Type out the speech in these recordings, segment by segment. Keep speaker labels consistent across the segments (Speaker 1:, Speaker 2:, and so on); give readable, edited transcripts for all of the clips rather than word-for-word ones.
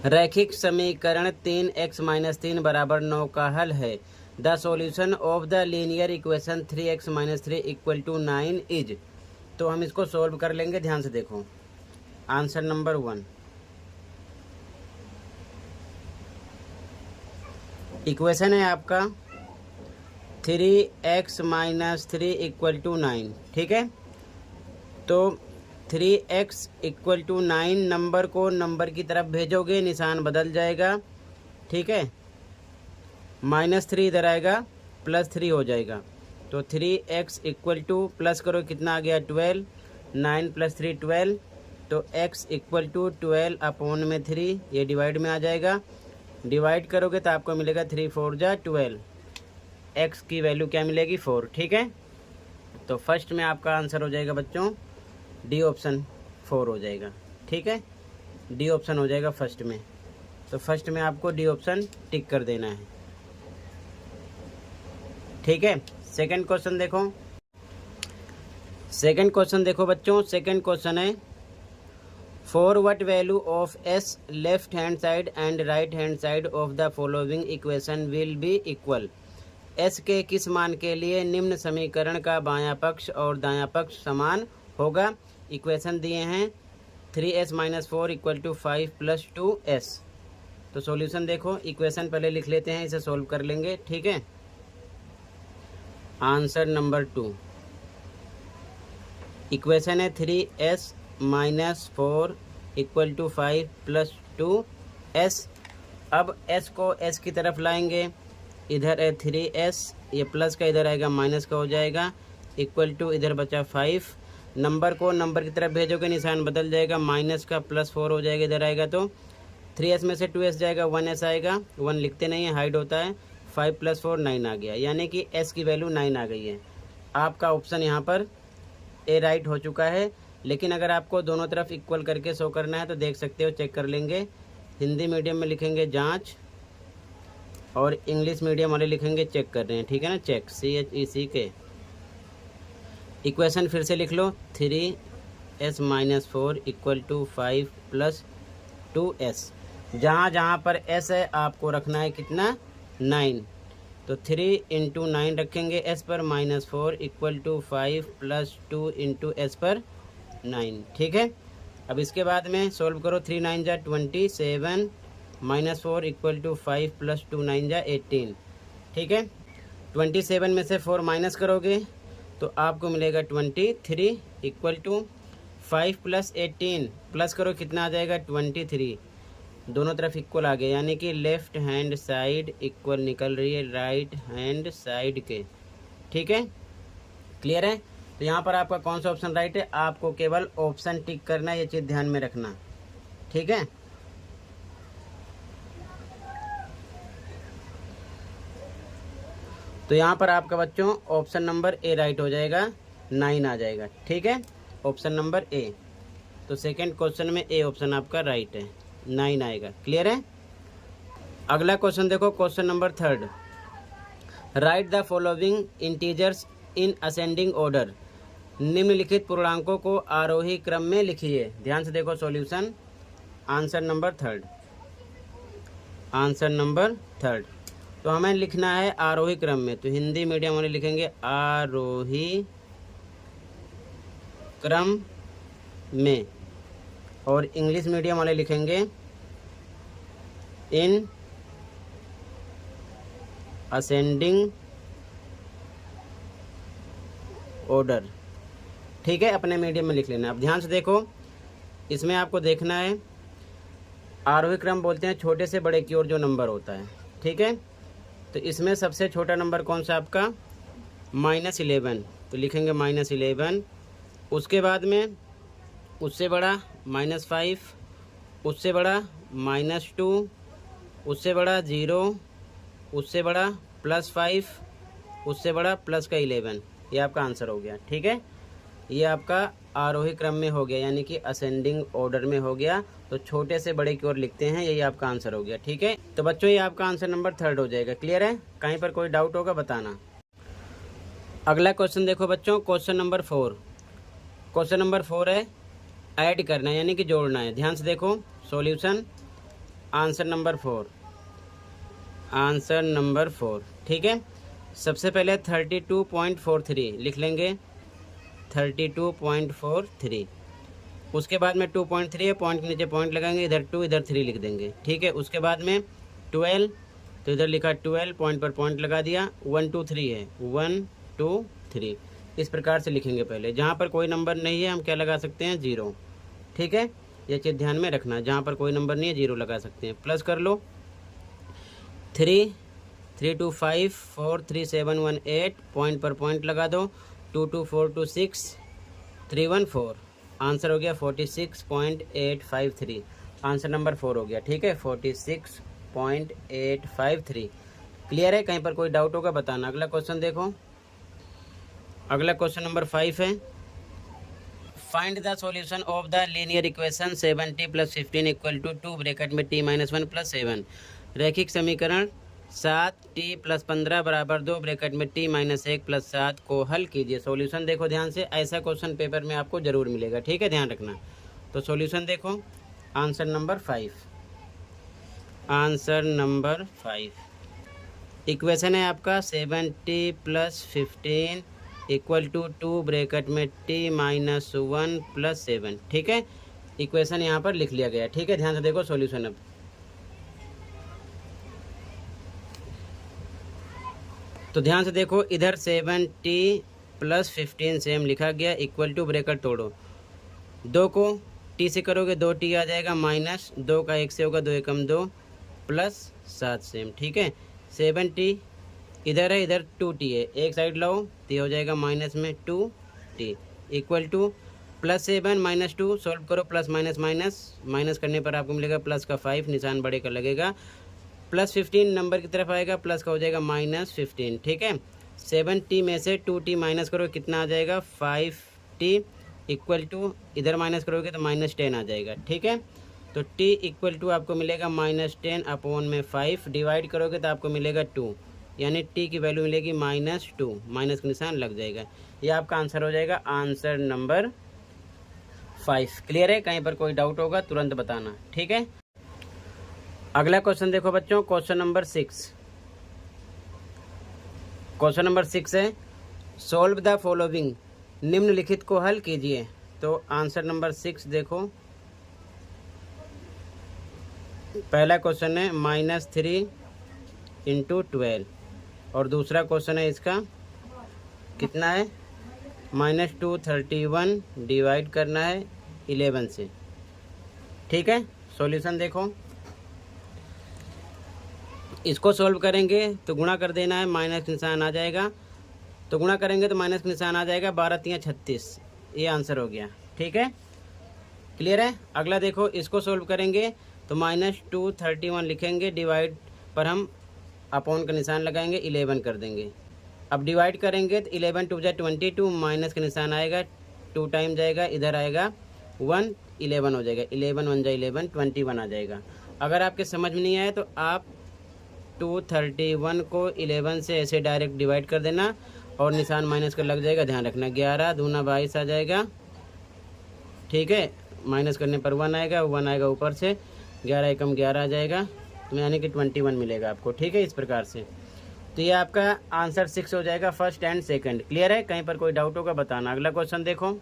Speaker 1: रैखिक समीकरण 3x-3 बराबर 9 का हल है। The solution of the linear equation 3x-3 equal to 9 is. तो हम इसको सोल्व कर लेंगे, ध्यान से देखो। आंसर नंबर 1, इक्वेशन है आपका 3x-3 इक्वल टू 9, ठीक है। तो 3x इक्वल टू 9 नंबर को नंबर की तरफ भेजोगे, निशान बदल जाएगा, ठीक है। -3 इधर आएगा, +3 हो जाएगा। तो 3x इक्वल टू प्लस करो, कितना आ गया 12, 9 + 3 12। तो x इक्वल टू 12/3, ये डिवाइड में आ जाएगा। डिवाइड करोगे तो आपको मिलेगा 3 4 जा 12, x की वैल्यू क्या मिलेगी 4, ठीक है। तो फर्स्ट में आपका आंसर हो जाएगा बच्चों डी ऑप्शन 4 हो जाएगा, ठीक है। डी ऑप्शन हो जाएगा फर्स्ट में। तो फर्स्ट में आपको डी ऑप्शन टिक कर देना है, ठीक है। सेकंड क्वेश्चन देखो। सेकंड क्वेश्चन देखो बच्चों, सेकंड क्वेश्चन है for what value of s left hand side and right hand side of the following equation will be equal. s के किस मान के लिए निम्न समीकरण का बायां पक्ष और दायां पक्ष समान होगा। इक्वेशन दिए हैं 3s-4 इक्वल टू 5 + 2s। तो सॉल्यूशन देखो, इक्वेशन पहले लिख लेते हैं, इसे सोल्व कर लेंगे, ठीक है। आंसर नंबर 2, इक्वेशन है 3s-4 इक्वल टू 5 + 2s। अब s को s की तरफ लाएंगे, इधर है 3s, ये प्लस का इधर आएगा माइनस का हो जाएगा, इक्वल टू इधर बचा 5। नंबर को नंबर की तरफ भेजोगे, निशान बदल जाएगा, माइनस का +4 हो जाएगा, इधर आएगा। तो 3s में से 2s जाएगा, 1s आएगा, 1 लिखते नहीं है, हाइड होता है। 5 + 4 9 आ गया, यानी कि s की वैल्यू 9 आ गई है। आपका ऑप्शन यहाँ पर ए राइट हो चुका है। लेकिन अगर आपको दोनों तरफ इक्वल करके शो करना है तो देख सकते हो, चेक कर लेंगे। हिंदी मीडियम में लिखेंगे जाँच, और इंग्लिश मीडियम वाले लिखेंगे चेक कर रहे हैं, ठीक है ना, चेक, CHECK। इक्वेशन फिर से लिख लो, 3s-4 इक्वल टू 5 + 2s। जहाँ जहाँ पर s है आपको रखना है कितना 9। तो 3 × 9 रखेंगे s पर, -4 इक्वल टू 5 + 2 × s पर 9, ठीक है। अब इसके बाद में सोल्व करो, 3 9 जा 27, -4 इक्वल टू 5 + 2 9 जा 18, ठीक है। 27 में से 4 माइनस करोगे तो आपको मिलेगा 23 इक्वल टू 5 + 18 प्लस करो, कितना आ जाएगा 23। दोनों तरफ इक्वल आ गया, यानी कि लेफ्ट हैंड साइड इक्वल निकल रही है राइट हैंड साइड के, ठीक है। क्लियर है। तो यहाँ पर आपका कौन सा ऑप्शन राइट है, आपको केवल ऑप्शन टिक करना है, ये चीज़ ध्यान में रखना, ठीक है। तो यहाँ पर आपका बच्चों ऑप्शन नंबर ए राइट हो जाएगा, 9 आ जाएगा, ठीक है, ऑप्शन नंबर ए। तो सेकंड क्वेश्चन में ए ऑप्शन आपका राइट है, 9 आएगा। क्लियर है। अगला क्वेश्चन देखो, question number 3, right the following integers in ascending order. निम्नलिखित पूर्णांकों को आरोही क्रम में लिखिए। ध्यान से देखो solution. Answer number 3, answer number 3। तो हमें लिखना है आरोही क्रम में, तो हिंदी मीडियम वाले लिखेंगे आरोही क्रम में, और इंग्लिश मीडियम वाले लिखेंगे इन असेंडिंग ऑर्डर, ठीक है। अपने मीडियम में लिख लेना। अब ध्यान से देखो, इसमें आपको देखना है आरोही क्रम बोलते हैं छोटे से बड़े की ओर जो नंबर होता है, ठीक है। तो इसमें सबसे छोटा नंबर कौन सा आपका -11, तो लिखेंगे -11। उसके बाद में उससे बड़ा -5, उससे बड़ा -2, उससे बड़ा 0, उससे बड़ा +5, उससे बड़ा +11। ये आपका आंसर हो गया, ठीक है। ये आपका आरोही क्रम में हो गया, यानी कि असेंडिंग ऑर्डर में हो गया। तो छोटे से बड़े की ओर लिखते हैं, यही आपका आंसर हो गया, ठीक है। तो बच्चों ये आपका आंसर नंबर 3 हो जाएगा। क्लियर है। कहीं पर कोई डाउट होगा बताना। अगला क्वेश्चन देखो बच्चों, क्वेश्चन नंबर 4। क्वेश्चन नंबर 4 है ऐड करना है, यानी कि जोड़ना है। ध्यान से देखो solution. Answer number 4, answer number 4। ठीक है, सबसे पहले 32.43 लिख लेंगे, 32.43। उसके बाद में 2.3 है, पॉइंट के नीचे पॉइंट लगाएंगे, इधर 2 इधर 3 लिख देंगे। ठीक है, उसके बाद में 12, तो इधर लिखा 12, पॉइंट पर पॉइंट लगा दिया। 1 2 3 है, 1 2 3, इस प्रकार से लिखेंगे। पहले जहाँ पर कोई नंबर नहीं है हम क्या लगा सकते हैं, 0। ठीक है, ये चीज़ ध्यान में रखना, जहाँ पर कोई नंबर नहीं है 0 लगा सकते हैं। प्लस कर लो, 3 3 2 5 4 3 7 1 8, पॉइंट पर पॉइंट लगा दो। 2 2 4 2 6 3 1 4, आंसर हो गया 46.853, आंसर नंबर 4 हो गया। ठीक है, 46.853। क्लियर है? कहीं पर कोई डाउट होगा बताना। अगला क्वेश्चन देखो, अगला क्वेश्चन नंबर 5 है, find the solution of the linear equation 7t + 15 equal to 2 bracket में t - 1 + 7। रैखिक समीकरण 7t + 15 बराबर 2 ब्रैकेट में t - 1 + 7 को हल कीजिए। सॉल्यूशन देखो ध्यान से, ऐसा क्वेश्चन पेपर में आपको ज़रूर मिलेगा। ठीक है, ध्यान रखना। तो सॉल्यूशन देखो, answer number 5, answer number 5। Equation है आपका 7t + 15 इक्वल टू 2 ब्रैकेट में t - 1 + 7। ठीक है, इक्वेशन यहाँ पर लिख लिया गया। ठीक है, ध्यान से देखो सॉल्यूशन। अब तो ध्यान से देखो, इधर 7t + 15 सेम लिखा गया, इक्वल टू ब्रैकेट तोड़ो, 2 को t से करोगे 2t आ जाएगा, माइनस 2 का 1 से होगा 2 एकम 2 + 7 सेम। ठीक है, 7t इधर है, इधर 2t है, एक साइड लाओ तो ये हो जाएगा माइनस में 2t इक्वल टू +7 - 2, सॉल्व करो, प्लस माइनस माइनस, माइनस करने पर आपको मिलेगा प्लस का 5, निशान बड़े का लगेगा, +15 नंबर की तरफ आएगा, प्लस का हो जाएगा -15। ठीक है, 7t में से 2t माइनस करो, कितना आ जाएगा 5t इक्वल टू, इधर माइनस करोगे तो -10 आ जाएगा। ठीक है, तो t इक्वल टू आपको मिलेगा -10/5, डिवाइड करोगे तो आपको मिलेगा 2, यानी t की वैल्यू मिलेगी -2, माइनस का निशान लग जाएगा। ये आपका आंसर हो जाएगा, आंसर नंबर 5। क्लियर है? कहीं पर कोई डाउट होगा तुरंत बताना। ठीक है, अगला क्वेश्चन देखो बच्चों, क्वेश्चन नंबर 6। क्वेश्चन नंबर 6 है, सॉल्व द फॉलोइंग, निम्नलिखित को हल कीजिए। तो आंसर नंबर 6 देखो, पहला क्वेश्चन है -3 × 12, और दूसरा क्वेश्चन है इसका कितना है, -231 डिवाइड करना है 11 से। ठीक है, सॉल्यूशन देखो, इसको सॉल्व करेंगे तो गुणा कर देना है, माइनस का निशान आ जाएगा, तो गुणा करेंगे तो माइनस का निशान आ जाएगा, 12 × 3 = 36, ये आंसर हो गया। ठीक है, क्लियर है? अगला देखो, इसको सॉल्व करेंगे तो -231 लिखेंगे, डिवाइड पर हम अपॉन का निशान लगाएंगे, 11 कर देंगे। अब डिवाइड करेंगे तो 11 × 2 = 22, माइनस का निशान आएगा, 2 टाइम जाएगा, इधर आएगा 1, 11 हो जाएगा, 11 1 × 11 21 आ जाएगा। अगर आपके समझ में नहीं आए तो आप 231 को 11 से ऐसे डायरेक्ट डिवाइड कर देना, और निशान माइनस का लग जाएगा, ध्यान रखना। 11 दूना 22 आ जाएगा। ठीक है, माइनस करने पर 1 आएगा, 1 आएगा ऊपर से, 11 एकम 11 आ जाएगा, तो यानी कि 21 मिलेगा आपको। ठीक है, इस प्रकार से। तो ये आपका आंसर 6 हो जाएगा, फर्स्ट एंड सेकंड। क्लियर है? कहीं पर कोई डाउट होगा बताना। अगला क्वेश्चन देखो,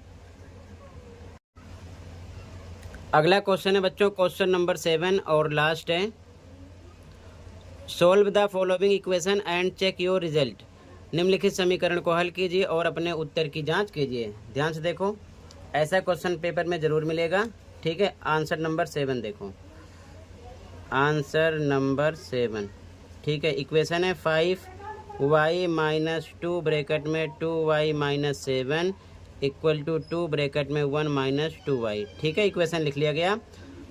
Speaker 1: अगला क्वेश्चन है बच्चों क्वेश्चन नंबर 7 और लास्ट है, solve the following equation and check your result. निम्नलिखित समीकरण को हल कीजिए और अपने उत्तर की जांच कीजिए। ध्यान से देखो, ऐसा क्वेश्चन पेपर में ज़रूर मिलेगा। ठीक है, आंसर नंबर 7 देखो, आंसर नंबर 7। ठीक है, इक्वेशन है 5y - 2 ब्रैकेट में 2y - 7 इक्वल टू 2 ब्रैकेट में 1 - 2y। ठीक है, इक्वेशन लिख लिया गया।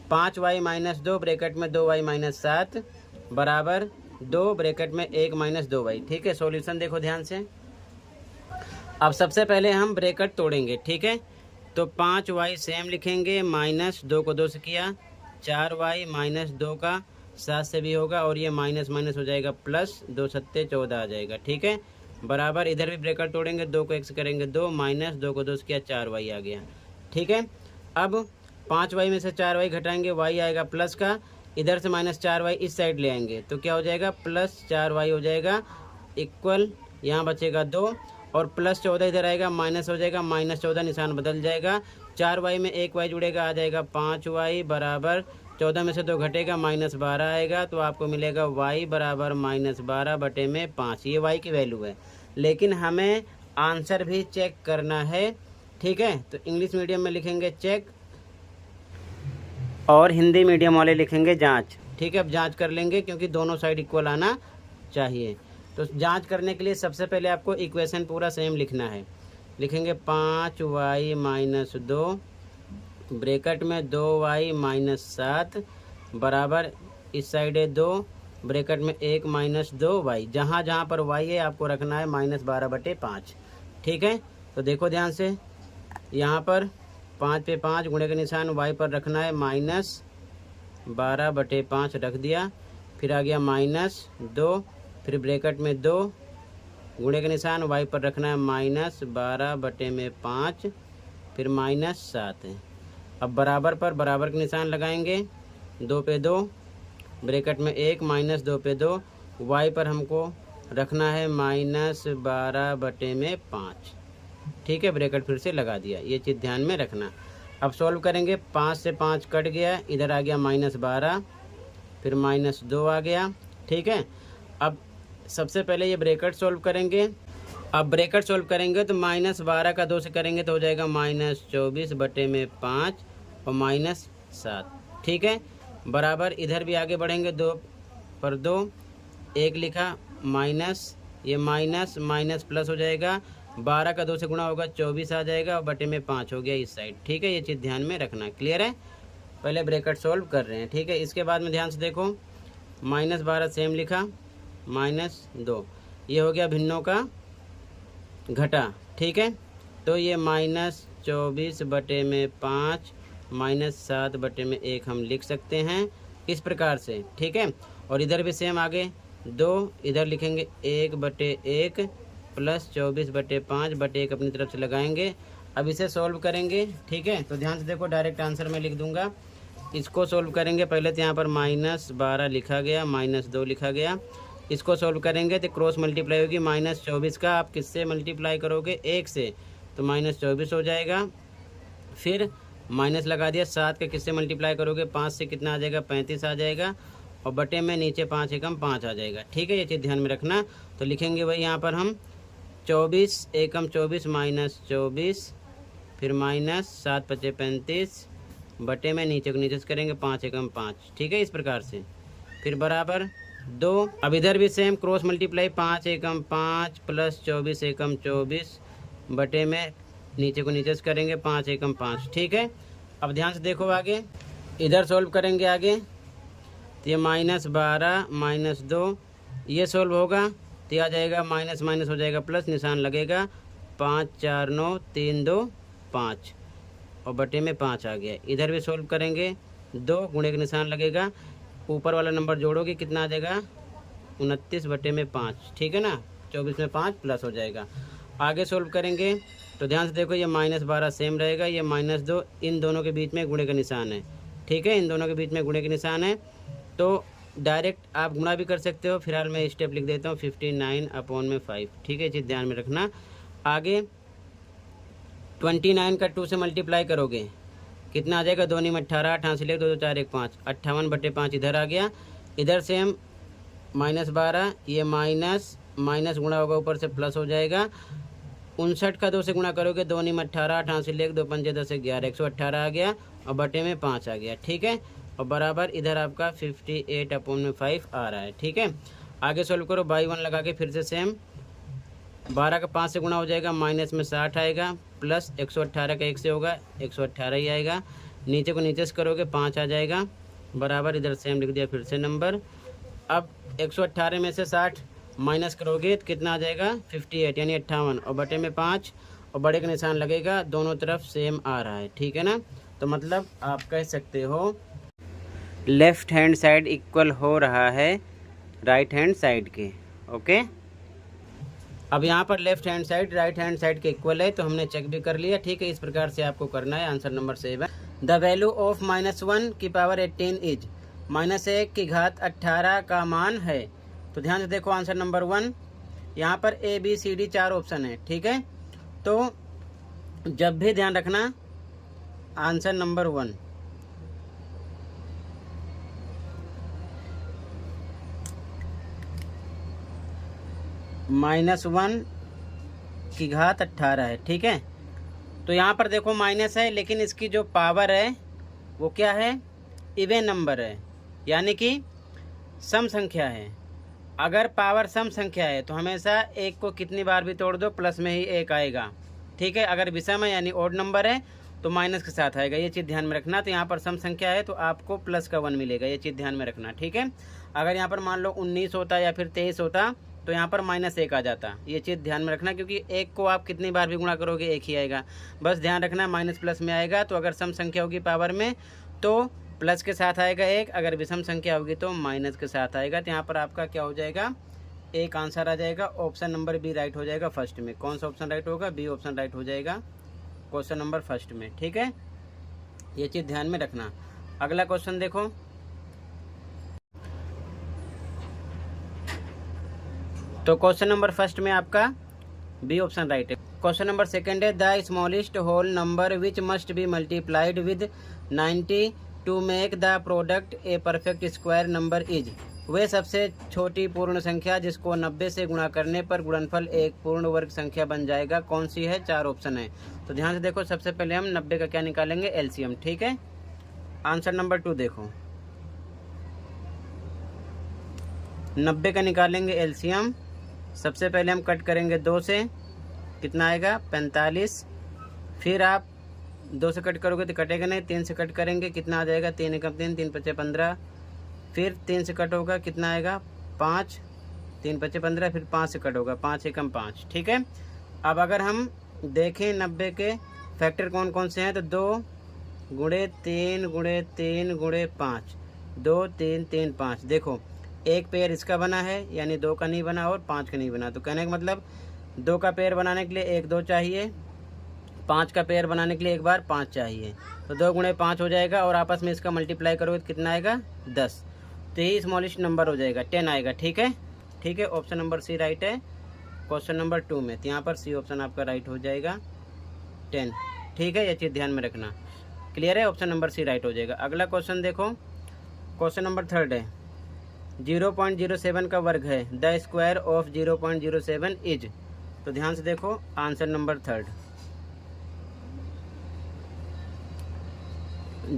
Speaker 1: 5y - 2 ब्रैकेट में 2y - 7 बराबर 2 ब्रैकेट में 1 - 2y। ठीक है, सॉल्यूशन देखो ध्यान से। अब सबसे पहले हम ब्रैकेट तोड़ेंगे। ठीक है, तो 5y सेम लिखेंगे, -2 को 2 से किया, 4y - 2 का 7 से भी होगा, और ये माइनस माइनस हो जाएगा, प्लस 2 सत्ते 14 आ जाएगा। ठीक है, बराबर इधर भी ब्रैकेट तोड़ेंगे, 2 को 1 से करेंगे 2, -2 को 2 से किया, 4y आ गया। ठीक है, अब 5y में से 4y घटाएंगे, y आएगा प्लस का, इधर से -4y इस साइड ले आएंगे तो क्या हो जाएगा, +4y हो जाएगा इक्वल, यहाँ बचेगा 2 और +14 इधर आएगा, माइनस हो जाएगा, -14 निशान बदल जाएगा, 4y में 1y जुड़ेगा, आ जाएगा 5y बराबर 14 में से 2 घटेगा, -12 आएगा, तो आपको मिलेगा y बराबर -12/5। ये y की वैल्यू है, लेकिन हमें आंसर भी चेक करना है, ठीक है। तो इंग्लिश मीडियम में लिखेंगे चेक और हिंदी मीडियम वाले लिखेंगे जांच, ठीक है। अब जांच कर लेंगे क्योंकि दोनों साइड इक्वल आना चाहिए। तो जांच करने के लिए सबसे पहले आपको इक्वेशन पूरा सेम लिखना है। लिखेंगे 5y - 2 ब्रैकेट में 2y - 7 बराबर इस साइड है 2 ब्रैकेट में 1 - 2y। जहाँ जहाँ पर y है आपको रखना है -12/5, ठीक है। तो देखो ध्यान से, यहाँ पर 5 पे 5 गुणे का निशान y पर रखना है -12/5 रख दिया, फिर आ गया -2, फिर ब्रैकेट में 2 गुणे का निशान y पर रखना है -12/5, फिर -7 है। अब बराबर पर बराबर के निशान लगाएंगे, 2 पे 2 ब्रैकेट में 1 -2 पे 2 y पर हमको रखना है -12/5, ठीक है। ब्रैकेट फिर से लगा दिया, ये चीज़ ध्यान में रखना। अब सॉल्व करेंगे, 5 से 5 कट गया, इधर आ गया -12, फिर -2 आ गया, ठीक है। अब सबसे पहले ये ब्रैकेट सॉल्व करेंगे। अब ब्रैकेट सॉल्व करेंगे तो -12 का 2 से करेंगे तो हो जाएगा -24/5 और -7, ठीक है। बराबर इधर भी आगे बढ़ेंगे, 2 पर 2 1 लिखा, माइनस, ये माइनस माइनस प्लस हो जाएगा, 12 का 2 से गुणा होगा 24 आ जाएगा और बटे में 5 हो गया इस साइड, ठीक है। ये चीज़ ध्यान में रखना, क्लियर है। पहले ब्रैकेट सॉल्व कर रहे हैं, ठीक है। इसके बाद में ध्यान से देखो, -12 सेम लिखा, -2 ये हो गया भिन्नों का घटा, ठीक है। तो ये -24/5 -7/1 हम लिख सकते हैं इस प्रकार से, ठीक है। और इधर भी सेम आगे 2 इधर लिखेंगे 1/1 प्लस 24/5/1 अपनी तरफ से लगाएंगे। अब इसे सॉल्व करेंगे, ठीक है। तो ध्यान से देखो, डायरेक्ट आंसर में लिख दूंगा। इसको सॉल्व करेंगे, पहले तो यहाँ पर -12 लिखा गया, -2 लिखा गया। इसको सॉल्व करेंगे तो क्रॉस मल्टीप्लाई होगी, -24 का आप किससे मल्टीप्लाई करोगे, 1 से, तो -24 हो जाएगा। फिर माइनस लगा दिया, 7 के किससे मल्टीप्लाई करोगे, 5 से कितना आ जाएगा, 35 आ जाएगा और बटे में नीचे 5 एकम 5 आ जाएगा, ठीक है। ये चीज़ ध्यान में रखना। तो लिखेंगे वही यहाँ पर हम 24 एकम 24 -24 फिर -7 × 5 = 35 बटे में नीचे को नीचे से करेंगे 5 एकम 5, ठीक है। इस प्रकार से फिर बराबर 2। अब इधर भी सेम क्रॉस मल्टीप्लाई, 5 एकम 5 प्लस 24 एकम 24 बटे में नीचे को नीचे से करेंगे 5 एकम 5, ठीक है। अब ध्यान से देखो आगे, इधर सॉल्व करेंगे आगे, तो ये -12 - 2 ये सॉल्व होगा तो आ जाएगा माइनस माइनस हो जाएगा प्लस, निशान लगेगा 5 4 9 3 2 5 और बटे में 5 आ गया। इधर भी सॉल्व करेंगे, 2 गुणे का निशान लगेगा, ऊपर वाला नंबर जोड़ोगे कितना आ जाएगा 29 बटे में 5, ठीक है ना। 24 में 5 प्लस हो जाएगा। आगे सॉल्व करेंगे तो ध्यान से देखो, ये -12 सेम रहेगा, ये -2 इन दोनों के बीच में गुणे का निशान है, ठीक है। इन दोनों के बीच में गुणे का निशान है तो डायरेक्ट आप गुणा भी कर सकते हो। फिलहाल मैं स्टेप लिख देता हूँ 59/5, ठीक है। चीज़ ध्यान में रखना। आगे 29 का 2 से मल्टीप्लाई करोगे कितना आ जाएगा, 2 × 18 18 से ले 2 2 4 1 5 58/5 इधर आ गया। इधर सेम -12 ये माइनस माइनस गुणा होगा ऊपर से प्लस हो जाएगा। 59 का 2 से गुणा करोगे, 2 × 18 18 से ले 2 5 10 11 118 आ गया और बटे में 5 आ गया, ठीक है। और बराबर इधर आपका 58/5 आ रहा है, ठीक है। आगे सॉल्व करो, y1 लगा के फिर से सेम 12 का 5 से गुणा हो जाएगा, माइनस में 60 आएगा प्लस 118 का 1 से होगा 118 ही आएगा। नीचे को नीचे से करोगे 5 आ जाएगा, बराबर इधर सेम लिख दिया फिर से नंबर। अब 118 में से 60 माइनस करोगे तो कितना आ जाएगा 58 यानी 58 और बटे में 5 और बड़े का निशान लगेगा, दोनों तरफ सेम आ रहा है, ठीक है ना। तो मतलब आप कह सकते हो लेफ़्ट हैंड साइड इक्वल हो रहा है राइट हैंड साइड के, ओके। अब यहाँ पर left hand side right hand side के इक्वल है तो हमने चेक भी कर लिया, ठीक है। इस प्रकार से आपको करना है। Answer number 7, the value of -1 की पावर 18 इज -1 की घात 18 का मान है। तो ध्यान से देखो आंसर नंबर 1, यहाँ पर A B C D 4 option है, ठीक है। तो जब भी ध्यान रखना आंसर नंबर 1 -1 की घात 18 है, ठीक है। तो यहाँ पर देखो माइनस है, लेकिन इसकी जो पावर है वो क्या है, इवन नंबर है, यानी कि सम संख्या है। अगर पावर सम संख्या है तो हमेशा एक को कितनी बार भी तोड़ दो प्लस में ही एक आएगा, ठीक है। अगर विषम है यानी ओड नंबर है तो माइनस के साथ आएगा, ये चीज़ ध्यान में रखना। तो यहाँ पर सम संख्या है तो आपको प्लस का 1 मिलेगा, ये चीज़ ध्यान में रखना, ठीक है। अगर यहाँ पर मान लो 19 होता या फिर 23 होता तो यहाँ पर -1 आ जाता, ये चीज़ ध्यान में रखना, क्योंकि एक को आप कितनी बार भी गुणा करोगे एक ही आएगा। बस ध्यान रखना माइनस प्लस में आएगा, तो अगर सम संख्या होगी पावर में तो प्लस के साथ आएगा एक, अगर विषम संख्या होगी तो माइनस के साथ आएगा। तो यहाँ पर आपका क्या हो जाएगा, एक आंसर आ जाएगा, ऑप्शन नंबर बी राइट हो जाएगा फर्स्ट में। कौन सा ऑप्शन राइट होगा, बी ऑप्शन राइट हो जाएगा क्वेश्चन नंबर फर्स्ट में, ठीक है। ये चीज़ ध्यान में रखना। अगला क्वेश्चन देखो, तो क्वेश्चन नंबर फर्स्ट में आपका बी ऑप्शन राइट है। क्वेश्चन नंबर सेकंड है, the smallest whole number which must be multiplied with 90 to make the product a perfect square number is. वह सबसे छोटी पूर्ण संख्या जिसको 90 से गुणा करने पर गुणनफल एक पूर्ण वर्ग संख्या बन जाएगा, कौन सी है। 4 ऑप्शन है। तो ध्यान से देखो, सबसे पहले हम 90 का क्या निकालेंगे, एलसीएम, ठीक है। आंसर नंबर 2 देखो, 90 का निकालेंगे एलसीएम। सबसे पहले हम कट करेंगे 2 से, कितना आएगा 45। फिर आप 2 से कट करोगे तो कटेगा नहीं, 3 से कट करेंगे, कितना आ जाएगा 3 एकम 3, 3 पचे 15। फिर 3 से कट होगा, कितना आएगा 5, 3 पचे 15। फिर 5 से कट होगा, 5 एकम 5, ठीक है। अब अगर हम देखें 90 के फैक्टर कौन कौन से हैं, तो 2 गुणे 3 गुणे 3 गुणे 5, 2 3 3 5। देखो एक पेयर इसका बना है, यानी 2 का नहीं बना और 5 का नहीं बना। तो कहने का मतलब 2 का पेयर बनाने के लिए 1 2 चाहिए, 5 का पेयर बनाने के लिए एक बार 5 चाहिए। तो 2 गुणे 5 हो जाएगा, और आपस में इसका मल्टीप्लाई करोगे तो कितना आएगा 10। तो यही स्मॉलेस्ट नंबर हो जाएगा, 10 आएगा, ठीक है। ठीक है, ऑप्शन नंबर सी राइट है क्वेश्चन नंबर 2 में। तो यहाँ पर सी ऑप्शन आपका राइट हो जाएगा 10, ठीक है। ये चीज़ ध्यान में रखना, क्लियर है। ऑप्शन नंबर सी राइट हो जाएगा। अगला क्वेश्चन देखो, क्वेश्चन नंबर 3 है, 0.07 का वर्ग है, द स्क्वायर ऑफ 0.07 इज। तो ध्यान से देखो आंसर नंबर 3,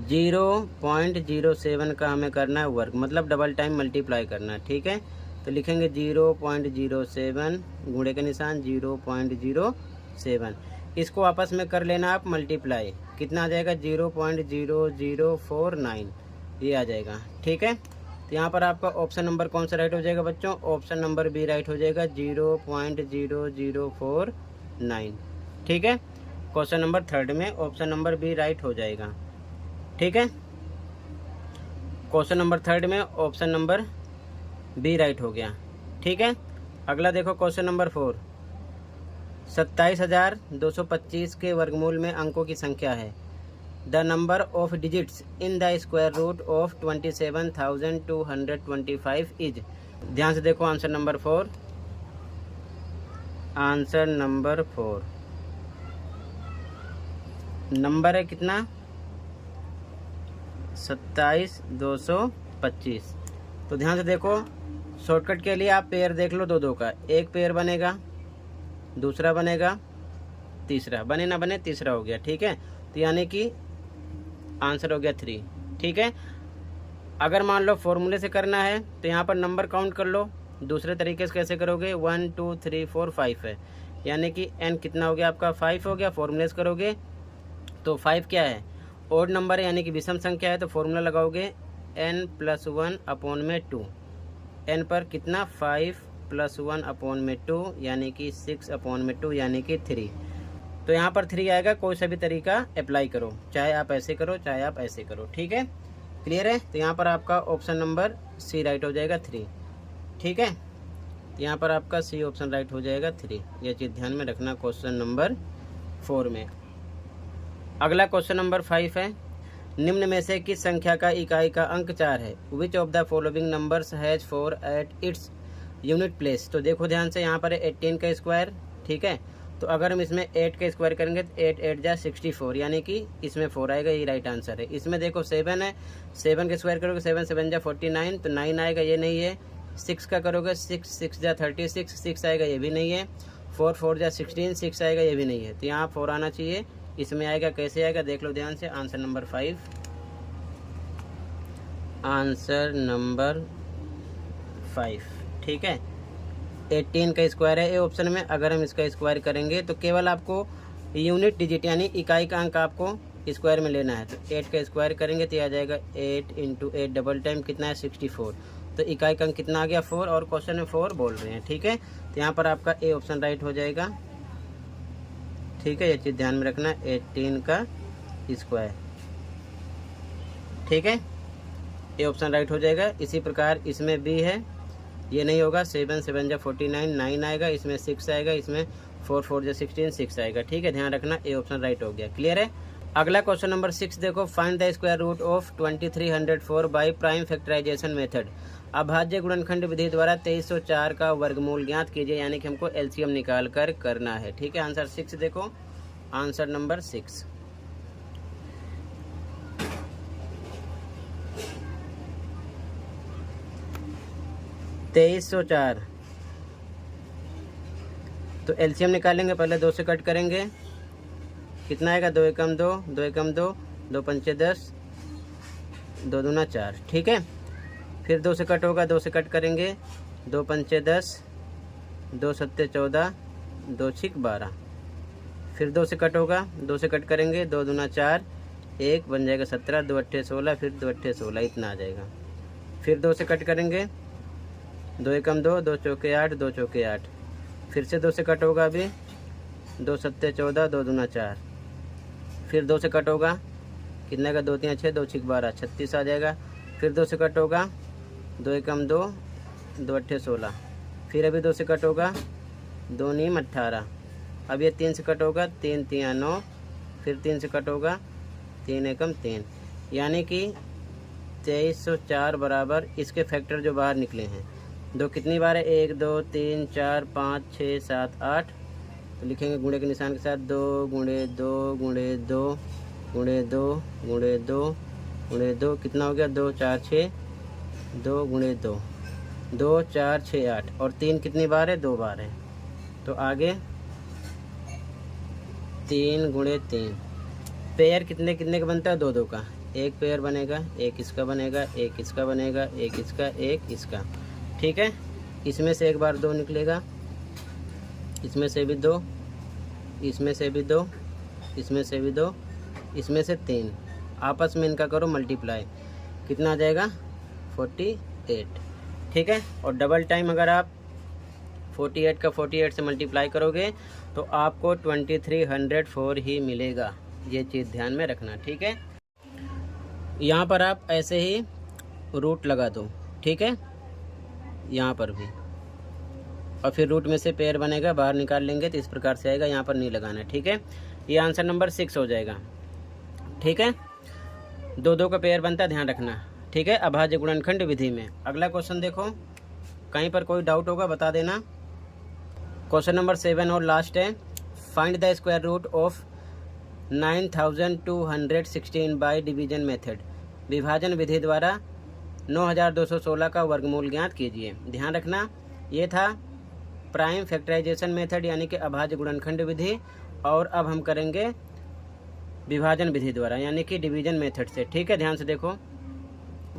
Speaker 1: 0.07 का हमें करना है वर्ग, मतलब डबल टाइम मल्टीप्लाई करना है, ठीक है। तो लिखेंगे 0.07 गुणे के निशान 0.07, इसको आपस में कर लेना आप मल्टीप्लाई, कितना आ जाएगा 0.0049, ये आ जाएगा, ठीक है। तो यहाँ पर आपका ऑप्शन नंबर कौन सा राइट हो जाएगा बच्चों, ऑप्शन नंबर बी राइट हो जाएगा 0.0049, ठीक है। क्वेश्चन नंबर 3 में ऑप्शन नंबर बी राइट हो जाएगा, ठीक है। क्वेश्चन नंबर 3 में ऑप्शन नंबर बी राइट हो गया, ठीक है। अगला देखो क्वेश्चन नंबर 4, 27,225 के वर्गमूल में अंकों की संख्या है, the number of digits in the square root of 27,225 is. ध्यान से देखो answer number 4, answer number 4 number है कितना 27,225। तो ध्यान से देखो, शॉर्टकट के लिए आप पेयर देख लो 2 का, एक पेयर बनेगा, दूसरा बनेगा, तीसरा बने ना बने तीसरा हो गया, ठीक है। तो यानी कि आंसर हो गया 3, ठीक है। अगर मान लो फॉर्मूले से करना है तो यहाँ पर नंबर काउंट कर लो, दूसरे तरीके से कैसे करोगे 1 2 3 4 5 है, यानी कि n कितना हो गया आपका 5 हो गया। फॉर्मूले से करोगे तो 5 क्या है, ओड नंबर है, यानी कि विषम संख्या है, तो फॉर्मूला लगाओगे n+1/2, n पर कितना 5+1/2, यानी कि 6/2, यानी कि 3। तो यहाँ पर 3 आएगा, कोई सा भी तरीका अप्लाई करो, चाहे आप ऐसे करो चाहे आप ऐसे करो, ठीक है, क्लियर है। तो यहाँ पर आपका ऑप्शन नंबर सी राइट हो जाएगा 3, ठीक है। यहाँ पर आपका सी ऑप्शन राइट हो जाएगा 3, यह चीज़ ध्यान में रखना क्वेश्चन नंबर 4 में। अगला क्वेश्चन नंबर 5 है, निम्न में से किस संख्या का इकाई का अंक 4 है? Which of the following numbers has 4 at its unit place? तो देखो ध्यान से, यहाँ पर है 18 का स्क्वायर, ठीक है। तो अगर हम इसमें 8 का स्क्वायर करेंगे तो 8 8 जा 64, यानी कि इसमें 4 आएगा, ये राइट आंसर है। इसमें देखो 7 है, 7 का स्क्वायर करोगे 7 7 जा 49, तो 9 आएगा, ये नहीं है। 6 का करोगे 6 6 जा 36, 6 आएगा, ये भी नहीं है। 4 4 जा 16, 6 आएगा, ये भी नहीं है। तो यहाँ 4 आना चाहिए, इसमें आएगा, कैसे आएगा देख लो ध्यान से। आंसर नंबर 5, आंसर नंबर 5, ठीक है। 18 का स्क्वायर है ए ऑप्शन में। अगर हम इसका स्क्वायर करेंगे तो केवल आपको यूनिट डिजिट यानी इकाई का अंक आपको स्क्वायर में लेना है। तो 8 का स्क्वायर करेंगे तो आ जाएगा 8 × 8 डबल टाइम कितना है 64। तो इकाई का अंक कितना आ गया 4, और क्वेश्चन में 4 बोल रहे हैं, ठीक है। तो यहाँ पर आपका ए ऑप्शन राइट हो जाएगा, ठीक है। ये चीज़ ध्यान में रखना, 18 का स्क्वायर, ठीक है। ए ऑप्शन राइट हो जाएगा। इसी प्रकार इसमें बी है, ये नहीं होगा। 7 7 जा 49, 9 आएगा, इसमें 6 आएगा, इसमें 4 4 जा 16, 6 आएगा, ठीक है। ध्यान रखना, ए ऑप्शन राइट हो गया। क्लियर है। अगला क्वेश्चन नंबर 6 देखो, find the square root of 2304 by prime factorization method. अभाज्य गुणनखंड विधि द्वारा 2304 का वर्गमूल ज्ञात कीजिए, यानी कि हमको एलसीएम निकाल कर करना है, ठीक है। आंसर 6 देखो, आंसर नंबर 6। तेईस 4, तो एलसीएम निकालेंगे। पहले 2 से कट करेंगे, कितना आएगा 2 एकम 2, 2 एकम 2, 2 पंचे 10, 2 दूना 4, ठीक है। फिर 2 से कट होगा, 2 से कट करेंगे, 2 पंचे 10, 2 सत्ते 14, 2 छिक 12। फिर 2 से कट होगा, 2 से कट करेंगे, 2 दूना 4, 1 बन जाएगा 17, 2 अट्ठे 16, फिर 2 अट्ठे 16, इतना आ जाएगा। फिर 2 से कट करेंगे, 2 एकम 2, 2 चौके 8, 2 चौके 8। फिर से 2 से कट होगा, अभी 2 सत्ते 14, 2 दूना 4। फिर 2 से कट होगा, कितने का 2 3 6, 2 छिक 12, 36 आ जाएगा। फिर 2 से कट होगा, 2 एकम 2, 2 अट्ठे 16। फिर अभी 2 से कट होगा, 2 नीम 18। अब ये 3 से कट होगा, 3 3 9। फिर 3 से कट होगा, 3 एकम 3, यानी कि 2304 बराबर इसके फैक्टर जो बाहर निकले हैं, 2 कितनी बार है, 1 2 3 4 5 6 7 8। तो लिखेंगे गुणे के निशान के साथ, 2 × 2 × 2 × 2 × 2 × 2, कितना हो गया 2 4 6, 2 × 2, 2 4 6 8, और 3 कितनी बार है 2 बार है। तो आगे 3 × 3, पेयर कितने कितने का बनता है 2 2 का। एक पेयर बनेगा, एक इसका बनेगा, एक इसका बनेगा, एक इसका, एक इसका, ठीक है। इसमें से एक बार 2 निकलेगा, इसमें से भी 2, इसमें से भी 2, इसमें से भी 2, इसमें से 3। आपस में इनका करो मल्टीप्लाई, कितना आ जाएगा 48, ठीक है। और डबल टाइम अगर आप 48 का 48 से मल्टीप्लाई करोगे तो आपको 2304 ही मिलेगा। ये चीज़ ध्यान में रखना, ठीक है। यहाँ पर आप ऐसे ही रूट लगा दो, ठीक है, यहाँ पर भी, और फिर रूट में से पेयर बनेगा, बाहर निकाल लेंगे तो इस प्रकार से आएगा, यहाँ पर नहीं लगाना, ठीक है। ये आंसर नंबर 6 हो जाएगा, ठीक है। 2 2 का पेयर बनता है, ध्यान रखना, ठीक है, अभाज्य गुणनखंड विधि में। अगला क्वेश्चन देखो, कहीं पर कोई डाउट होगा बता देना। क्वेश्चन नंबर 7 और लास्ट है, find the square root of 9216 by division method. विभाजन विधि द्वारा 9216 का वर्गमूल ज्ञात कीजिए। ध्यान रखना, ये था प्राइम फैक्टराइजेशन मेथड यानी कि अभाज्य गुणनखंड विधि, और अब हम करेंगे विभाजन विधि द्वारा यानी कि डिवीजन मेथड से, ठीक है। ध्यान से देखो,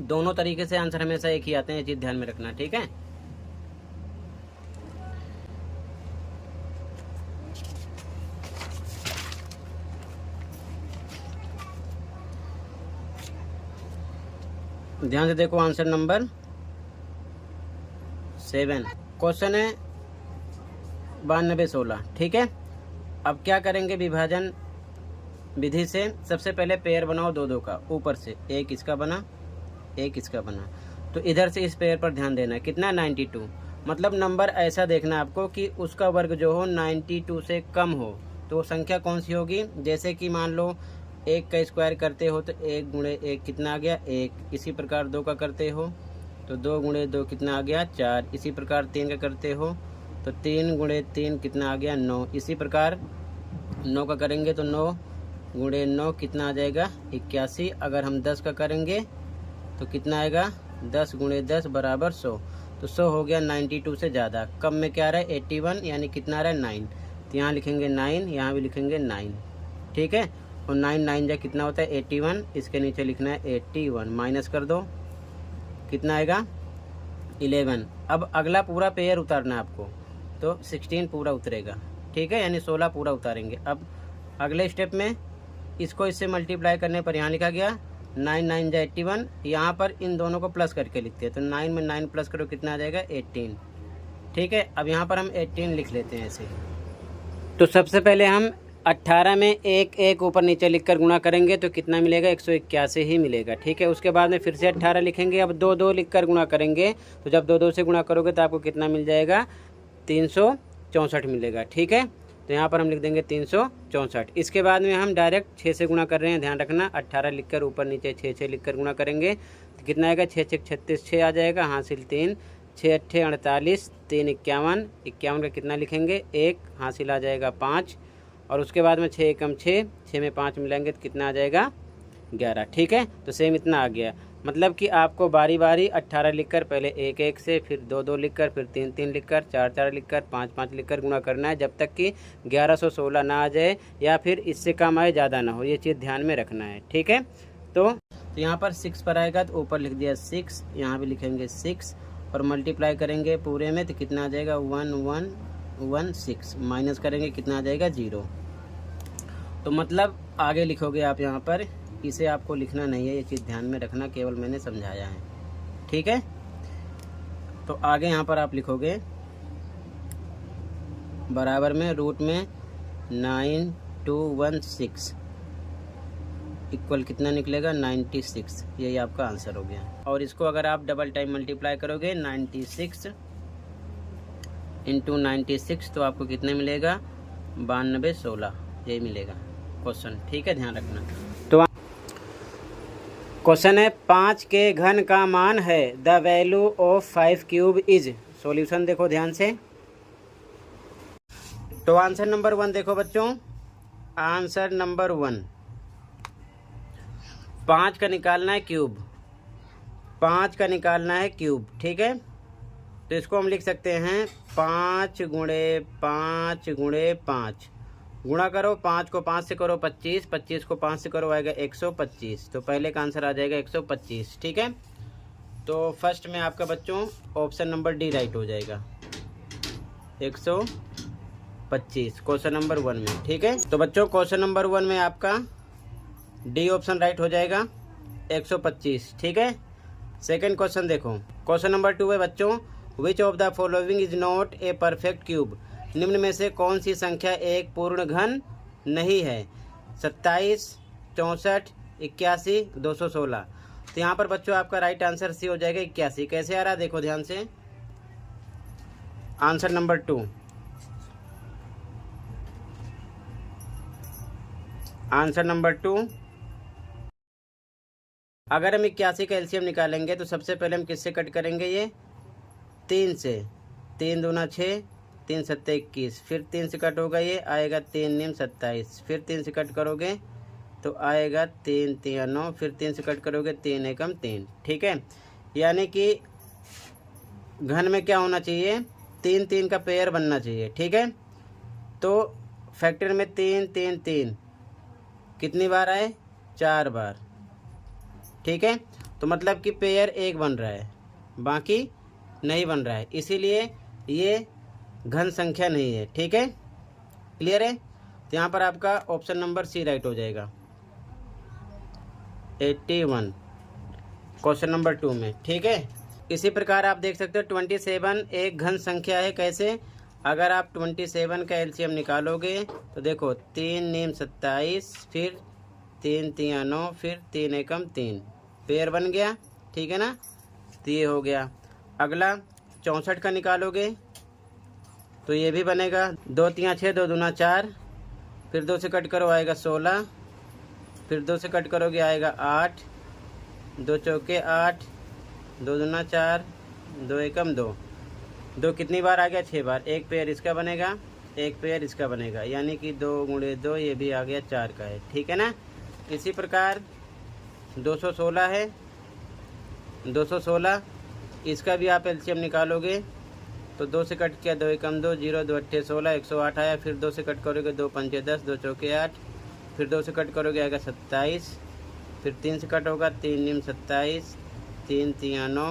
Speaker 1: दोनों तरीके से आंसर हमेशा एक ही आते हैं, ये चीज़ ध्यान में रखना, ठीक है। ध्यान से देखो, आंसर नंबर 7 क्वेश्चन है 9216, ठीक है। अब क्या करेंगे विभाजन विधि से, सबसे पहले पेयर बनाओ 2 2 का, ऊपर से एक इसका बना, एक इसका बना। तो इधर से इस पेयर पर ध्यान देना है, कितना 92, मतलब नंबर ऐसा देखना आपको कि उसका वर्ग जो हो 92 से कम हो। तो संख्या कौन सी होगी, जैसे कि मान लो 1 का स्क्वायर करते हो तो 1 गुणे 1 कितना आ गया 1। इसी प्रकार 2 का करते हो तो 2 गुणे 2 कितना आ गया 4। इसी प्रकार 3 का करते हो तो 3 गुणे 3 कितना आ गया 9। इसी प्रकार 9 का करेंगे तो 9 गुणे 9 कितना आ जाएगा 81। अगर हम 10 का करेंगे तो कितना आएगा 10 गुणे 10 बराबर 100। तो 100 हो गया 92 से ज़्यादा। कम में क्या आ रहा है 81, यानी कितना आ रहा है 9। तो यहाँ लिखेंगे 9, यहाँ भी लिखेंगे 9, ठीक है। और 9 9 जा कितना होता है 81, इसके नीचे लिखना है 81, माइनस कर दो कितना आएगा 11। अब अगला पूरा पेयर उतारना है आपको, तो 16 पूरा उतरेगा, ठीक है, यानी 16 पूरा उतारेंगे। अब अगले स्टेप में इसको इससे मल्टीप्लाई करने पर यहाँ लिखा गया 9 9 जा 81। यहाँ पर इन दोनों को प्लस करके लिखते हैं, तो 9 में 9 प्लस करो कितना आ जाएगा 18, ठीक है। अब यहाँ पर हम 18 लिख लेते हैं ऐसे। तो सबसे पहले हम 18 में 1 1 ऊपर नीचे लिखकर गुणा करेंगे तो कितना मिलेगा 181 ही मिलेगा, ठीक है। उसके बाद में फिर से 18 लिखेंगे। अब 2 2 लिखकर गुणा करेंगे, तो जब 2 2 से गुणा करोगे तो आपको कितना मिल जाएगा 364 मिलेगा, ठीक है। तो यहाँ पर हम लिख देंगे 364। इसके बाद में हम डायरेक्ट 6 से गुणा कर रहे हैं, ध्यान रखना। 18 लिखकर ऊपर नीचे 6 6 लिखकर गुणा करेंगे तो कितना आएगा 6 6 36, 6 आ जाएगा, हासिल 3, 6 8 48, 3 51, 51 का कितना लिखेंगे 1, हासिल आ जाएगा 5। और उसके बाद में 6 एकम 6, 6 में 5 मिलाएंगे तो कितना आ जाएगा 11, ठीक है। तो सेम इतना आ गया। मतलब कि आपको बारी बारी 18 लिखकर पहले 1 1 से, फिर 2 2 लिखकर, फिर 3 3 लिखकर, 4 4 लिखकर, 5 5 लिखकर गुणा करना है, जब तक कि 1116 ना आ जाए या फिर इससे कम आए, ज़्यादा ना हो। ये चीज़ ध्यान में रखना है, ठीक है। तो यहाँ पर 6 पर आएगा तो ऊपर लिख दिया 6, यहाँ भी लिखेंगे 6 और मल्टीप्लाई करेंगे पूरे में तो कितना आ जाएगा 1116, माइनस करेंगे कितना आ जाएगा 0। तो मतलब आगे लिखोगे आप यहाँ पर, इसे आपको लिखना नहीं है, ये चीज़ ध्यान में रखना, केवल मैंने समझाया है, ठीक है। तो आगे यहाँ पर आप लिखोगे बराबर में रूट में 9216 इक्वल कितना निकलेगा 96। यही आपका आंसर हो गया। और इसको अगर आप डबल टाइम मल्टीप्लाई करोगे 96 इंटू 96 तो आपको कितना मिलेगा 9216, यही मिलेगा क्वेश्चन, ठीक है, ध्यान रखना। तो क्वेश्चन है 5 के घन का मान है, the value of 5 cube is. Solution देखो ध्यान से। तो आंसर नंबर 1 देखो बच्चों, आंसर नंबर 1 5 का निकालना है क्यूब, 5 का निकालना है क्यूब, ठीक है। तो इसको हम लिख सकते हैं 5 गुणे 5 गुणे 5, गुणा करो 5 को 5 से करो 25, 25 को 5 से करो आएगा 125। तो पहले का आंसर आ जाएगा 125, ठीक है। तो फर्स्ट में आपका बच्चों ऑप्शन नंबर डी राइट हो जाएगा 125 क्वेश्चन नंबर 1 में, ठीक है। तो बच्चों क्वेश्चन नंबर 1 में आपका डी ऑप्शन राइट हो जाएगा 125, ठीक है। सेकंड क्वेश्चन देखो, क्वेश्चन नंबर 2 है बच्चों, which of the following is not a perfect cube. निम्न में से कौन सी संख्या एक पूर्ण घन नहीं है। 27, 64, 81, 216। तो यहाँ पर बच्चों आपका राइट आंसर सी हो जाएगा 81। कैसे आ रहा है देखो ध्यान से, आंसर नंबर 2, आंसर नंबर 2। अगर हम 81 का एलसीएम निकालेंगे तो सबसे पहले हम किससे कट करेंगे, ये 3 से, 3 दूना 6, 3 सत्ते 21, फिर 3 से कट होगा, ये आएगा 3 निम 27, फिर 3 से कट करोगे तो आएगा 3 3 9, फिर 3 से कट करोगे 3 एकम 3, ठीक है। यानी कि घन में क्या होना चाहिए 3 3 का पेयर बनना चाहिए, ठीक है। तो फैक्टर में 3 3 3 कितनी बार आए 4 बार, ठीक है। तो मतलब कि पेयर एक बन रहा है, बाकी नहीं बन रहा है, इसीलिए ये घन संख्या नहीं है, ठीक है, क्लियर है। तो यहाँ पर आपका ऑप्शन नंबर सी राइट हो जाएगा 81 क्वेश्चन नंबर 2 में, ठीक है। इसी प्रकार आप देख सकते हो 27 एक घन संख्या है। कैसे, अगर आप 27 का एलसीएम निकालोगे तो देखो 3 नीम 27, फिर 3 3 9, फिर 3 एकम 3, पेयर बन गया, ठीक है ना। तो ये हो गया। अगला 64 का निकालोगे तो ये भी बनेगा 2 3 6, 2 दूना 4, फिर 2 से कट करो आएगा 16, फिर 2 से कट करोगे आएगा 8, 2 चौके 8, 2 दूना 4, 2 एकम 2, 2 कितनी बार आ गया 6 बार। एक पेयर इसका बनेगा, एक पेयर इसका बनेगा, यानी कि 2 गुणे 2 ये भी आ गया 4 का है, ठीक है ना। इसी प्रकार 216 है, 216 इसका भी आप एलसीएम निकालोगे तो 2 से कट किया 2 एकम 2, 0 2 अट्ठे 16, 108 आया। फिर 2 से कट करोगे 2 पंचे 10, 2 चौके 8, फिर 2 से कट करोगे आएगा 27, फिर 3 से कट होगा 3 निम 27, 3 तिया 9,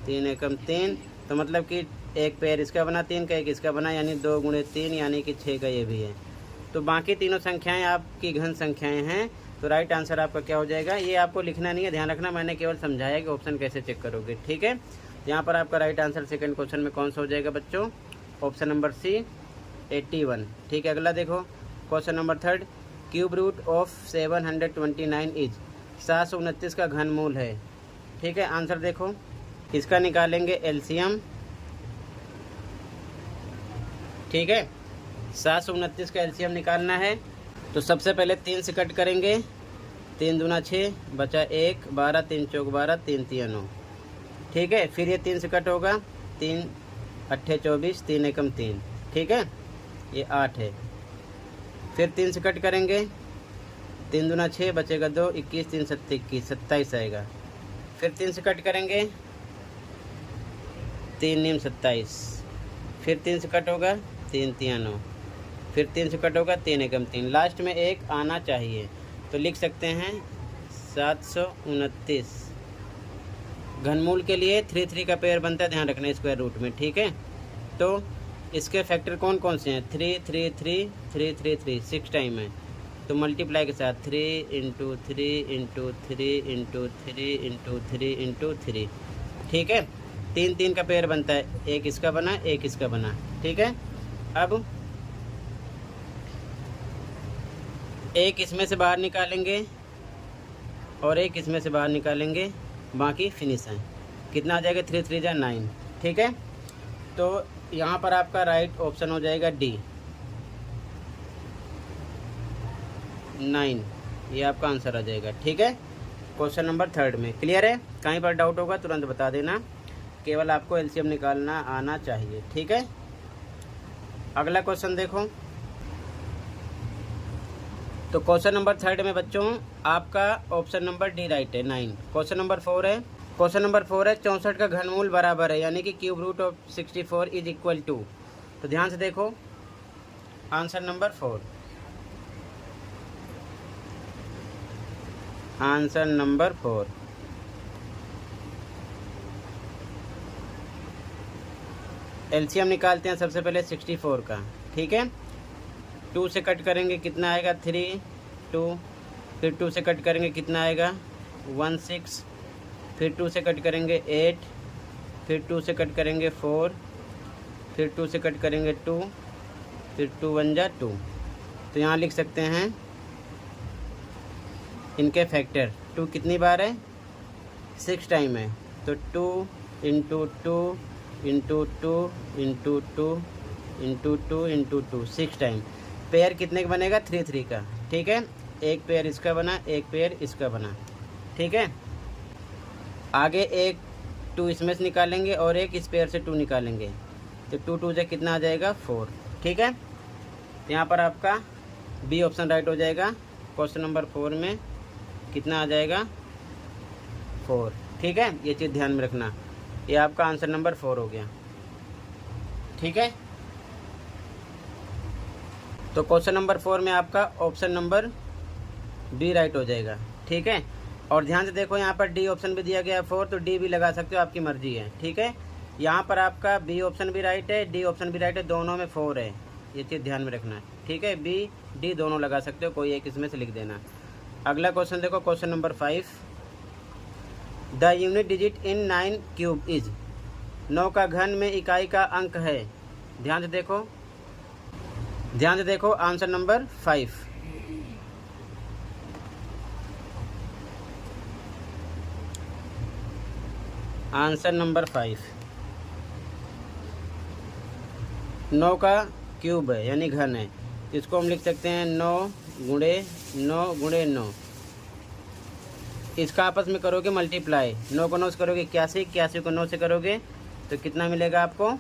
Speaker 1: 3 एकम 3, तो मतलब कि एक पेयर इसका बना 3 का, एक इसका बना, यानी 2 गुणे 3 यानी कि 6 का ये भी है। तो बाकी तीनों संख्याएं आपकी घन संख्याएं हैं, तो राइट आंसर आपका क्या हो जाएगा। ये आपको लिखना नहीं है, ध्यान रखना, मैंने केवल समझाया कि ऑप्शन कैसे चेक करोगे, ठीक है। यहाँ पर आपका राइट आंसर सेकंड क्वेश्चन में कौन सा हो जाएगा बच्चों, ऑप्शन नंबर सी 81, ठीक है। अगला देखो question number third, cube root of 729 is 729 का घनमूल है, ठीक है। आंसर देखो, इसका निकालेंगे एलसीएम, ठीक है। 729 का एलसीएम निकालना है तो सबसे पहले 3 से कट करेंगे, 3 दूना 6, बचा 1, 12, 3 चौक 12, 3 तिया 9, ठीक है। फिर ये 3 से कट होगा, 3 अट्ठे 24, 3 एकम 3, ठीक है, ये 8 है। फिर 3 से कट करेंगे, 3 दूना 6, बचेगा 2, 21, 3 सत्ते 21, 27 आएगा। फिर 3 से कट करेंगे, 3 नीम 27, फिर 3 से कट होगा, 3 तिया 9, फिर 3 से कट होगा, 3 एकम 3, लास्ट में 1 आना चाहिए, तो लिख सकते हैं 729। घनमूल के लिए 3 3 का पेयर बनता है, ध्यान रखना स्क्वायर रूट में, ठीक है। तो इसके फैक्टर कौन कौन से हैं, 3 3 3 3 3 3, 6 टाइम है, तो मल्टीप्लाई के साथ 3 into 3 into 3 into 3 into 3 into 3, ठीक है। 3 3 का पेयर बनता है, एक इसका बना, एक इसका बना, ठीक है। अब एक इसमें से बाहर निकालेंगे और एक इसमें से बाहर निकालेंगे, बाकी फिनिश है। कितना आ जाएगा, 3 3 जा 9, ठीक है। तो यहाँ पर आपका राइट ऑप्शन हो जाएगा डी 9, ये आपका आंसर आ जाएगा, ठीक है। क्वेश्चन नंबर थर्ड में क्लियर है। कहीं पर डाउट होगा तुरंत बता देना, केवल आपको एलसीएम निकालना आना चाहिए, ठीक है। अगला क्वेश्चन देखो, तो क्वेश्चन नंबर थर्ड में बच्चों आपका ऑप्शन नंबर डी राइट है, 9। क्वेश्चन नंबर 4 है, क्वेश्चन नंबर 4 है 64 का घनमूल बराबर है, यानी कि cube root of 64 is equal to, तो ध्यान से देखो answer number 4, answer number 4, LCM निकालते हैं सबसे पहले 64 का, ठीक है। 2 से कट करेंगे कितना आएगा, 3 2, फिर 2 से कट करेंगे कितना आएगा, 1 6, फिर 2 से कट करेंगे 8, फिर 2 से कट करेंगे 4, फिर 2 से कट करेंगे 2, फिर 2 1 जा 2, तो यहाँ लिख सकते हैं इनके फैक्टर। 2 कितनी बार है, 6 टाइम है, तो 2 into 2 into 2 into 2 into 2 into 2, 6 time. Pair कितने का बनेगा, 3 3 का, ठीक है। एक पेयर इसका बना, एक पेयर इसका बना, ठीक है। आगे एक 2 इसमें से निकालेंगे और एक इस पेयर से 2 निकालेंगे, तो 2 2 से कितना आ जाएगा, 4, ठीक है। यहाँ पर आपका बी ऑप्शन राइट हो जाएगा। क्वेश्चन नंबर 4 में कितना आ जाएगा, 4, ठीक है। ये चीज़ ध्यान में रखना, ये आपका आंसर नंबर 4 हो गया, ठीक है। तो क्वेश्चन नंबर 4 में आपका ऑप्शन नंबर बी राइट हो जाएगा, ठीक है। और ध्यान से देखो यहाँ पर डी ऑप्शन भी दिया गया है 4, तो डी भी लगा सकते हो, आपकी मर्जी है, ठीक है। यहाँ पर आपका बी ऑप्शन भी राइट है, डी ऑप्शन भी राइट है, दोनों में 4 है, ये चीज़ ध्यान में रखना है, ठीक है। बी डी दोनों लगा सकते हो, कोई एक इसमें से लिख देना। अगला क्वेश्चन देखो, question number 5, the unit digit in 9 cube is, 9 का घन में इकाई का अंक है, ध्यान से देखो, ध्यान से देखो आंसर नंबर 5, आंसर नंबर 5 9 का क्यूब है यानी घन है, इसको हम लिख सकते हैं 9 गुणे 9 गुणे 9, इसका आपस में करोगे मल्टीप्लाई, 9 को 9 से करोगे 81, 81 को 9 से करोगे तो कितना मिलेगा आपको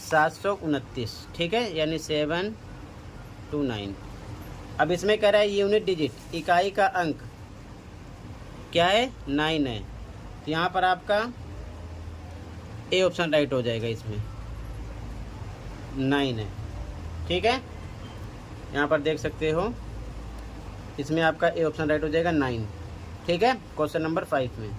Speaker 1: 729, ठीक है, यानी 729। अब इसमें कह रहा है यूनिट डिजिट, इकाई का अंक क्या है 9 है, तो यहाँ पर आपका ए ऑप्शन राइट हो जाएगा, इसमें 9 है, ठीक है, यहाँ पर देख सकते हो, इसमें आपका ए ऑप्शन राइट हो जाएगा 9, ठीक है, क्वेश्चन नंबर 5 में।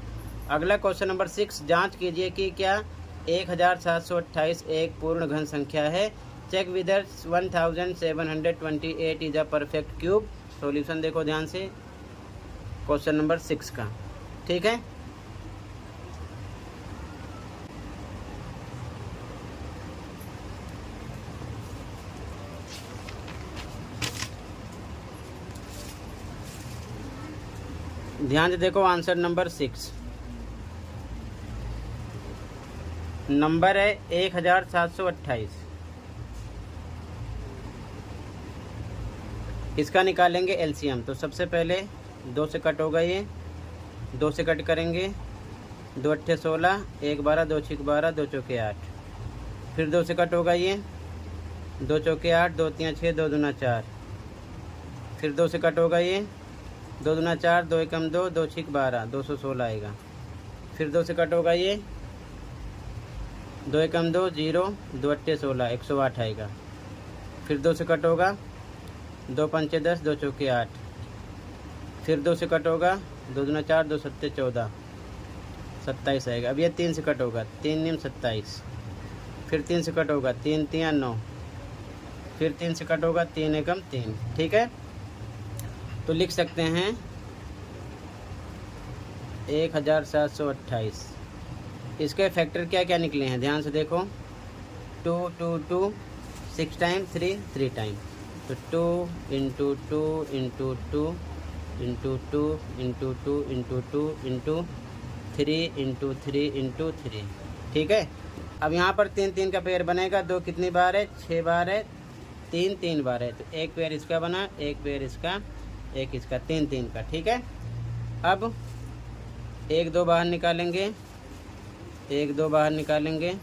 Speaker 1: अगला क्वेश्चन नंबर 6, जांच कीजिए कि क्या 1728 एक पूर्ण घन संख्या है। Check whether 1728 is a perfect cube. Solution देखो ध्यान से क्वेश्चन नंबर 6 का, ठीक है। ध्यान से देखो आंसर नंबर 6, नंबर है 1728। इसका निकालेंगे एलसीएम, तो सबसे पहले 2 से कट होगा, ये 2 से कट करेंगे, 2 अट्ठे 16, 1 12, 2 छिक 12, 2 चौके 8, फिर 2 से कट होगा, ये 2 चौके 8, 2 3 6, 2 दूना 4, फिर 2 से कट होगा, ये 2 दूना 4, 2 एकम 2, 2 छिक 12, 216 आएगा, फिर 2 से कट होगा, ये 2 एकम 2 0, 2 अट्ठे 16, 108 आएगा, फिर 2 से कट होगा, 2 पंचे 10, 2 चौके 8, फिर 2 से कट होगा, 2 दूना 4, 2 सत्ते 14, 27 आएगा। अब ये 3 से कट होगा, 3 निम 27, फिर 3 से कट होगा, 3 3 9, फिर 3 से कट होगा, 3 एकम 3, ठीक है। तो लिख सकते हैं 1728। इसके फैक्टर क्या क्या निकले हैं, ध्यान से देखो, 2 2 2, 6 टाइम, 3 3 टाइम, तो 2 into 2 into 2 into 2 into 2 into 2 into 3 into 3 into 3, ठीक है। अब यहाँ पर 3 3 का पेयर बनेगा, 2 कितनी बार है 6 बार है, 3 3 बार है, तो एक पेयर इसका बना, एक पेयर इसका, एक इसका, 3 3 का, ठीक है। अब 1 2 बाहर निकालेंगे, 1 2 बाहर निकालेंगे,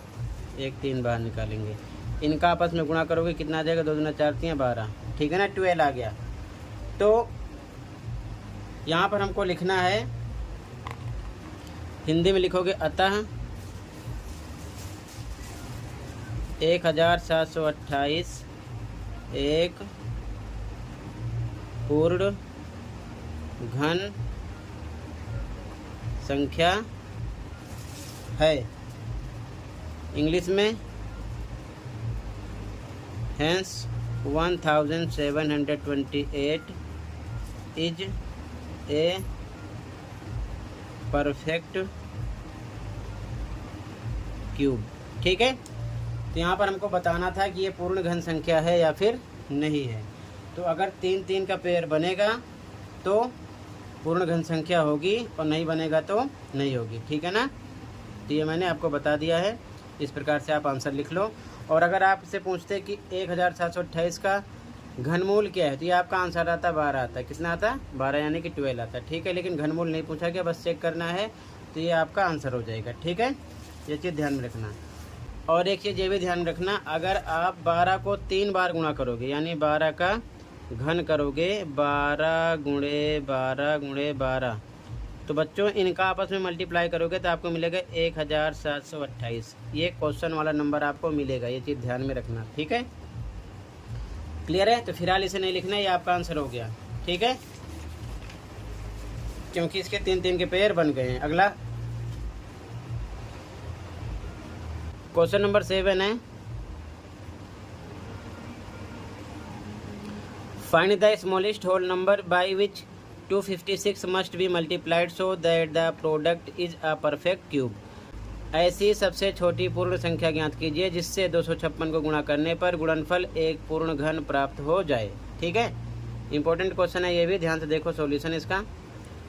Speaker 1: 1 3 बाहर निकालेंगे, इनका आपस में गुणा करोगे कितना आ जाएगा, 2 दूना 4 3 12, ठीक है ना, 12 आ गया। तो यहाँ पर हमको लिखना है, हिंदी में लिखोगे अतः 1728 एक पूर्ण घन संख्या है। इंग्लिश में hence 1728 is a perfect cube, ठीक है। तो यहाँ पर हमको बताना था कि ये पूर्ण घन संख्या है या फिर नहीं है। तो अगर 3 3 का पेयर बनेगा तो पूर्ण घन संख्या होगी, और नहीं बनेगा तो नहीं होगी, ठीक है ना। तो ये मैंने आपको बता दिया है, इस प्रकार से आप आंसर लिख लो। और अगर आपसे पूछते कि 1728 का घनमूल क्या है, तो ये आपका आंसर आता 12 आता है, कितना आता 12, यानी कि 12 आता है, ठीक है। लेकिन घनमूल नहीं पूछा गया, बस चेक करना है, तो ये आपका आंसर हो जाएगा, ठीक है। ये चीज़ ध्यान में रखना। और एक चीज़ ये भी ध्यान रखना, अगर आप 12 को 3 बार गुणा करोगे, यानी 12 का घन करोगे, 12 गुणे 12 गुणे 12, तो बच्चों इनका आपस में मल्टीप्लाई करोगे तो आपको मिलेगा 1728। ये क्वेश्चन वाला नंबर आपको मिलेगा, ये चीज़ ध्यान में रखना, ठीक है। क्लियर है। तो फिलहाल इसे नहीं लिखना, ये आपका आंसर हो गया, ठीक है, क्योंकि इसके 3 3 के पेयर बन गए हैं। अगला क्वेश्चन नंबर 7 है, find the smallest whole number by which 256 must be multiplied so that the product is a perfect cube. ऐसी सबसे छोटी पूर्ण संख्या ज्ञात कीजिए जिससे 256 को गुणा करने पर गुणनफल एक पूर्ण घन प्राप्त हो जाए, ठीक है। इंपॉर्टेंट क्वेश्चन है ये भी, ध्यान से देखो सॉल्यूशन इसका।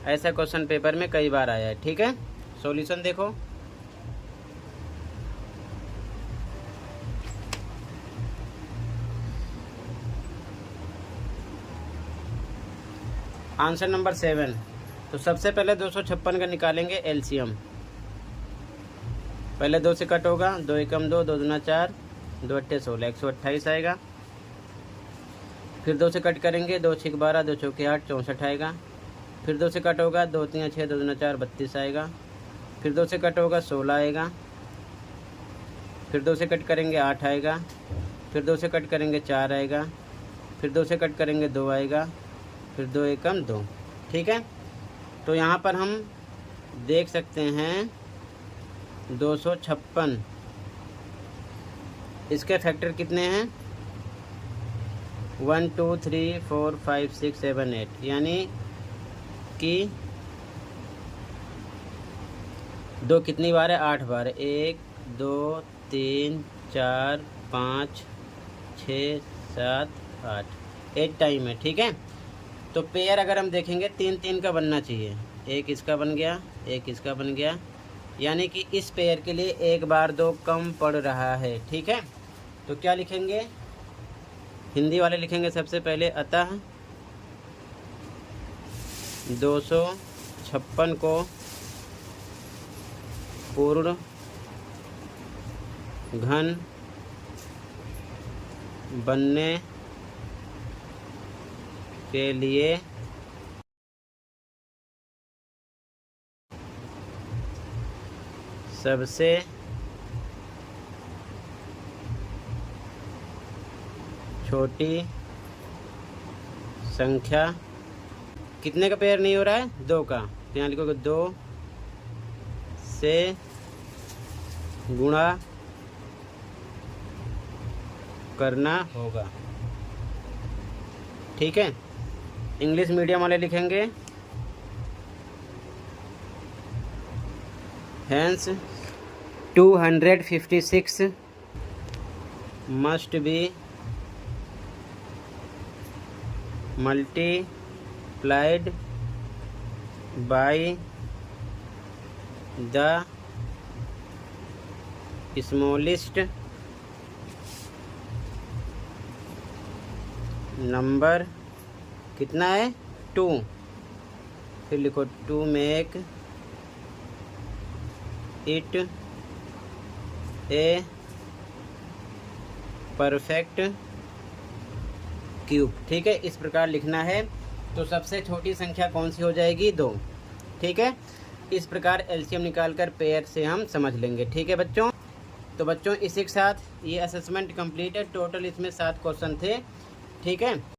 Speaker 1: ऐसा क्वेश्चन पेपर में कई बार आया है, ठीक है। सॉल्यूशन देखो, आंसर नंबर 7, तो सबसे पहले 256 का निकालेंगे एलसीएम। पहले 2 से कट होगा, 2 एकम 2, 2 दूना 4, 2 अट्ठे 16, 128 आएगा। फिर 2 से कट करेंगे, 2 छीक 12, 2 चौके 8, 64 आएगा। फिर 2 से कट होगा, 2 3 6, 2 दूना 4, 32 आएगा। फिर 2 से कट होगा, 16 आएगा। फिर 2 से कट करेंगे 8 आएगा। फिर 2 से कट करेंगे 4 आएगा। फिर 2 से कट करेंगे 2 आएगा। फिर 2 एकम 2। ठीक है, तो यहाँ पर हम देख सकते हैं 256, इसके फैक्टर कितने हैं 1 2 3 4 5 6 7 8, यानी कि 2 कितनी बार है 8 बार है। 1 2 3 4 5 6 7 8, 8 टाइम है। ठीक है, तो पेयर अगर हम देखेंगे 3 3 का बनना चाहिए। एक इसका बन गया, एक इसका बन गया, यानी कि इस पेयर के लिए 1 बार 2 कम पड़ रहा है। ठीक है, तो क्या लिखेंगे, हिंदी वाले लिखेंगे सबसे पहले, अतः 256 को पूर्ण घन बनने के लिए सबसे छोटी संख्या, कितने का पेयर नहीं हो रहा है 2 का, तो यहाँ लिखोगे 2 से गुणा करना होगा। ठीक है, इंग्लिश मीडियम वाले लिखेंगे hence 256 must be multiplied by the smallest number. कितना है 2, फिर लिखो to make it a perfect cube. ठीक है, इस प्रकार लिखना है। तो सबसे छोटी संख्या कौन सी हो जाएगी 2। ठीक है, इस प्रकार एलसीएम निकालकर पेयर से हम समझ लेंगे। ठीक है बच्चों, तो बच्चों इसी के साथ ये असेसमेंट कंप्लीट है। टोटल इसमें 7 क्वेश्चन थे। ठीक है।